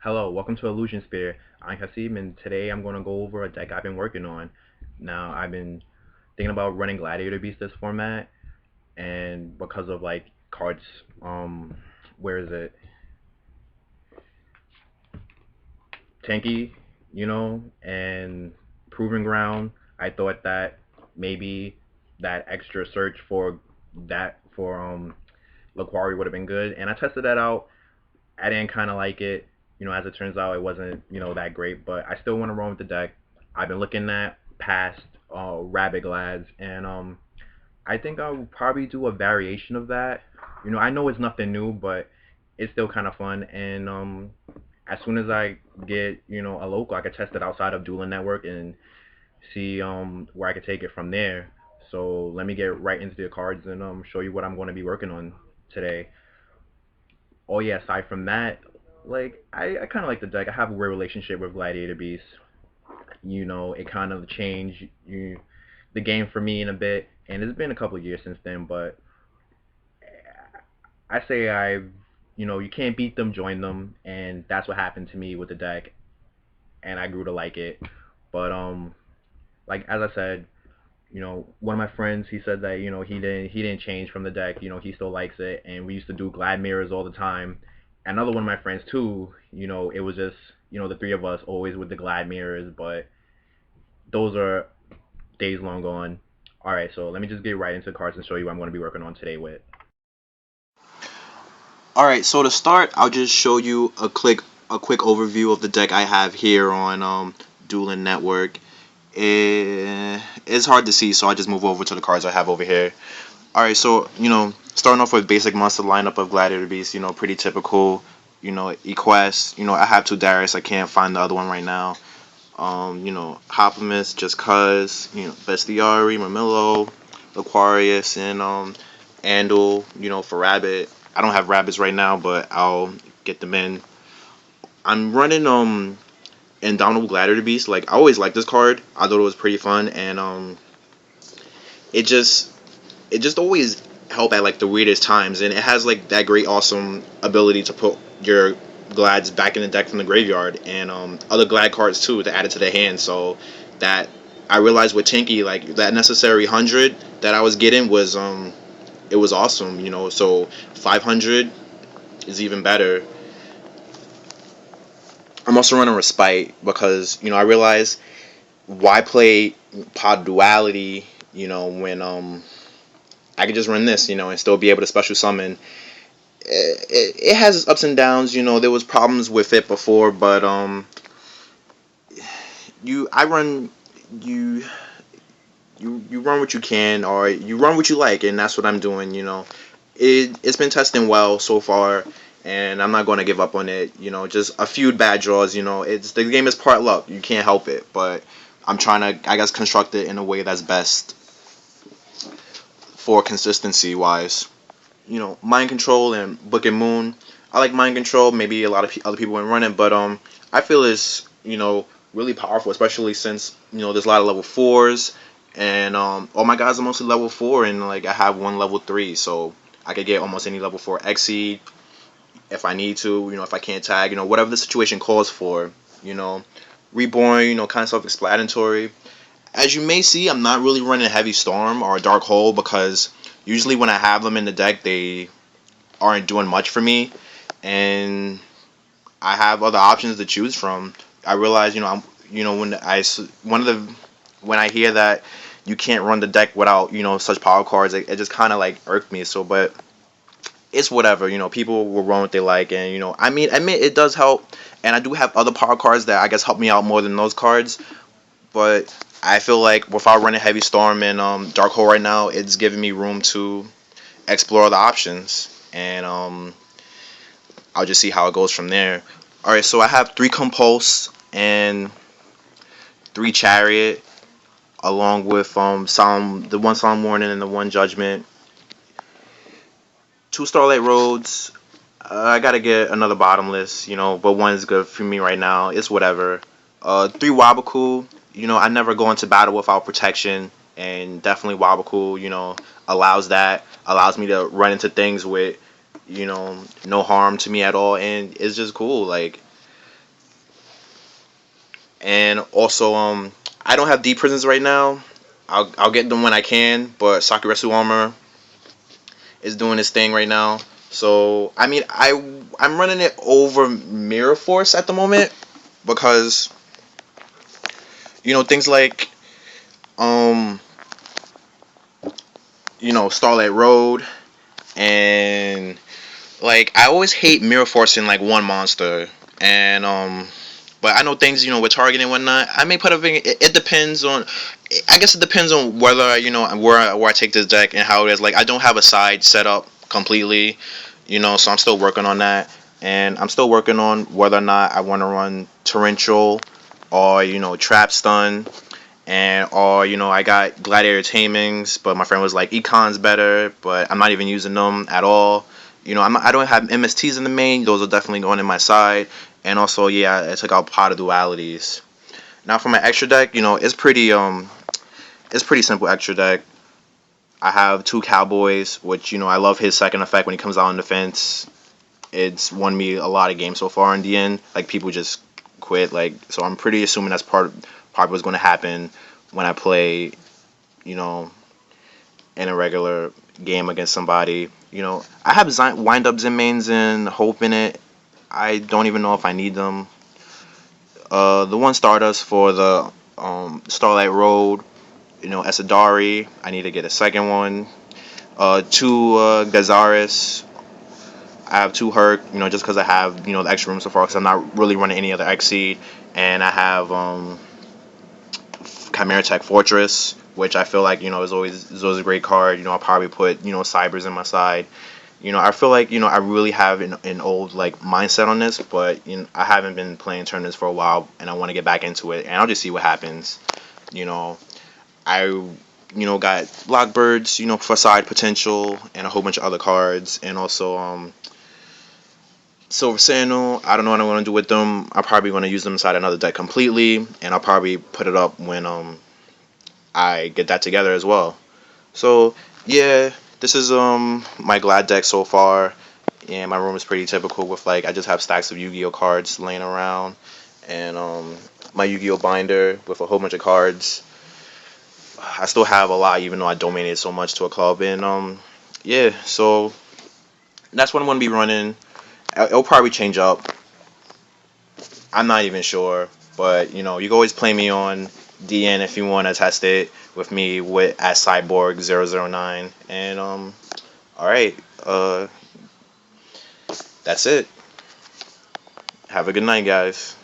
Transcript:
Hello, welcome to Illusion Sphere. I'm Hasim, and today I'm going to go over a deck I've been working on. Now, I've been thinking about running Gladiator Beast this format, and because of like cards, where is it? Tanky, and Proving Ground. I thought that maybe that extra search for Laquari would have been good, and I tested that out. I didn't kind of like it. As it turns out, it wasn't that great, but I still want to run with the deck. I've been looking at past Rabbit Glads, and I think I'll probably do a variation of that. I know it's nothing new, but it's still kind of fun. And as soon as I get a local, I could test it outside of Dueling Network and see where I could take it from there. So let me get right into the cards and show you what I'm going to be working on today. Oh yeah, aside from that, like I kind of like the deck. I have a weird relationship with Gladiator Beast. It kind of changed the game for me in a bit, and it's been a couple of years since then. But I say you can't beat them, join them, and that's what happened to me with the deck, and I grew to like it. But like as I said, one of my friends, he said that he didn't change from the deck. He still likes it, and we used to do glad mirrors all the time. Another one of my friends too. It was just the three of us always with the glad mirrors, but those are days long gone. All right, so let me just get right into the cards and show you what I'm going to be working on today with. Alright, so to start, I'll just show you a quick overview of the deck I have here on Dueling Network. It's hard to see, so I'll just move over to the cards I have over here. Alright, so, starting off with basic monster lineup of Gladiator Beast, pretty typical, Equest, I have two Darius, I can't find the other one right now. Hoplimus, just cuz, Bestiari, Mamillo, Aquarius, and Andal, for Rabbit. I don't have rabbits right now, but I'll get them in. I'm running Indomitable Gladiator Beast. Like I always liked this card. I thought it was pretty fun, and it just it just always help at like the weirdest times, and it has like that great awesome ability to put your glads back in the deck from the graveyard, and other glad cards too to add it to the hand. So that I realized with Tinky, like that necessary 100 that I was getting was it was awesome. So 500 is even better. I'm also running Respite because I realize why play Pod Duality, when I could just run this, and still be able to special summon. It has its ups and downs. There was problems with it before, but I run you you run what you can, or you run what you like, and that's what I'm doing. It's been testing well so far, and I'm not going to give up on it. Just a few bad draws. It's the game is part luck. You can't help it, but I'm trying to, I guess, construct it in a way that's best for consistency wise. Mind control and Book and Moon. I like mind control. Maybe a lot of other people wouldn't run it, but I feel it's really powerful, especially since there's a lot of level fours, and all my guys are mostly level four, and like I have one level three, so I could get almost any level four exceed if I need to. If I can't tag, whatever the situation calls for. Reborn, kind of self-explanatory. As you may see, I'm not really running Heavy Storm or Dark Hole because usually when I have them in the deck, they aren't doing much for me, and I have other options to choose from. I realize, I'm, when I one of the when I hear that you can't run the deck without, such power cards, it just kind of like irked me. So, but it's whatever. People will run what they like, and I mean, admit it does help, and I do have other power cards that I guess help me out more than those cards. But I feel like without running Heavy Storm and Dark Hole right now, it's giving me room to explore the options, and I'll just see how it goes from there. All right, so I have 3 Compulse and 3 Chariot, along with the one Solemn Warning and the one Judgment. 2 Starlight Roads. I gotta get another Bottomless, but one's good for me right now. It's whatever. 3 Wabaku. I never go into battle without protection, and definitely Wabaku, allows me to run into things with, no harm to me at all, and it's just cool. Like And also, I don't have deep prisons right now. I'll get them when I can, but Sakuretsu Armor is doing his thing right now. So I mean, I'm running it over Mirror Force at the moment because things like um Starlight Road, and like I always hate Mirror Force in like one monster, and but I know things with targeting and whatnot. I may put a thing. It depends on. I guess it depends on whether where I take this deck and how it is. Like I don't have a side set up completely, so I'm still working on that, and I'm still working on whether or not I want to run torrential or trap stun, and or I got Gladiator Tamings, but my friend was like Econ's better, but I'm not even using them at all. I don't have MSTs in the main; those are definitely going in my side, and also yeah, I took out Pot of Dualities. Now for my extra deck, it's pretty simple extra deck. I have two Cowboys, which I love his second effect when he comes out on defense. It's won me a lot of games so far in the end. Like people just quit, like so. I'm pretty assuming that's part of what's going to happen when I play, you know, in a regular game against somebody. I have wind ups and mains and hope in it. I don't even know if I need them. The one Stardust for the Starlight Road, Esadari. I need to get a second one. Two Gazaris. I have two Herc, just because I have, the extra room so far, because I'm not really running any other Xseed. And I have Chimera Tech Fortress, which I feel like, is always a great card. I'll probably put, Cybers in my side. I feel like, I really have an old, like, mindset on this, but, I haven't been playing tournaments for a while, and I want to get back into it, and I'll just see what happens. I, got Lockbirds, for side potential, and a whole bunch of other cards, and also, Silver Sandal, I don't know what I'm going to do with them. I'm probably going to use them inside another deck completely, and I'll probably put it up when I get that together as well. So yeah, this is my Glad deck so far, and my room is pretty typical with like I just have stacks of Yu-Gi-Oh cards laying around, and my Yu-Gi-Oh binder with a whole bunch of cards. I still have a lot, even though I donated so much to a club, and yeah, so that's what I'm going to be running. It'll probably change up. I'm not even sure, but you can always play me on DN if you want to test it with me with at Cyborg009. And all right, that's it. Have a good night, guys.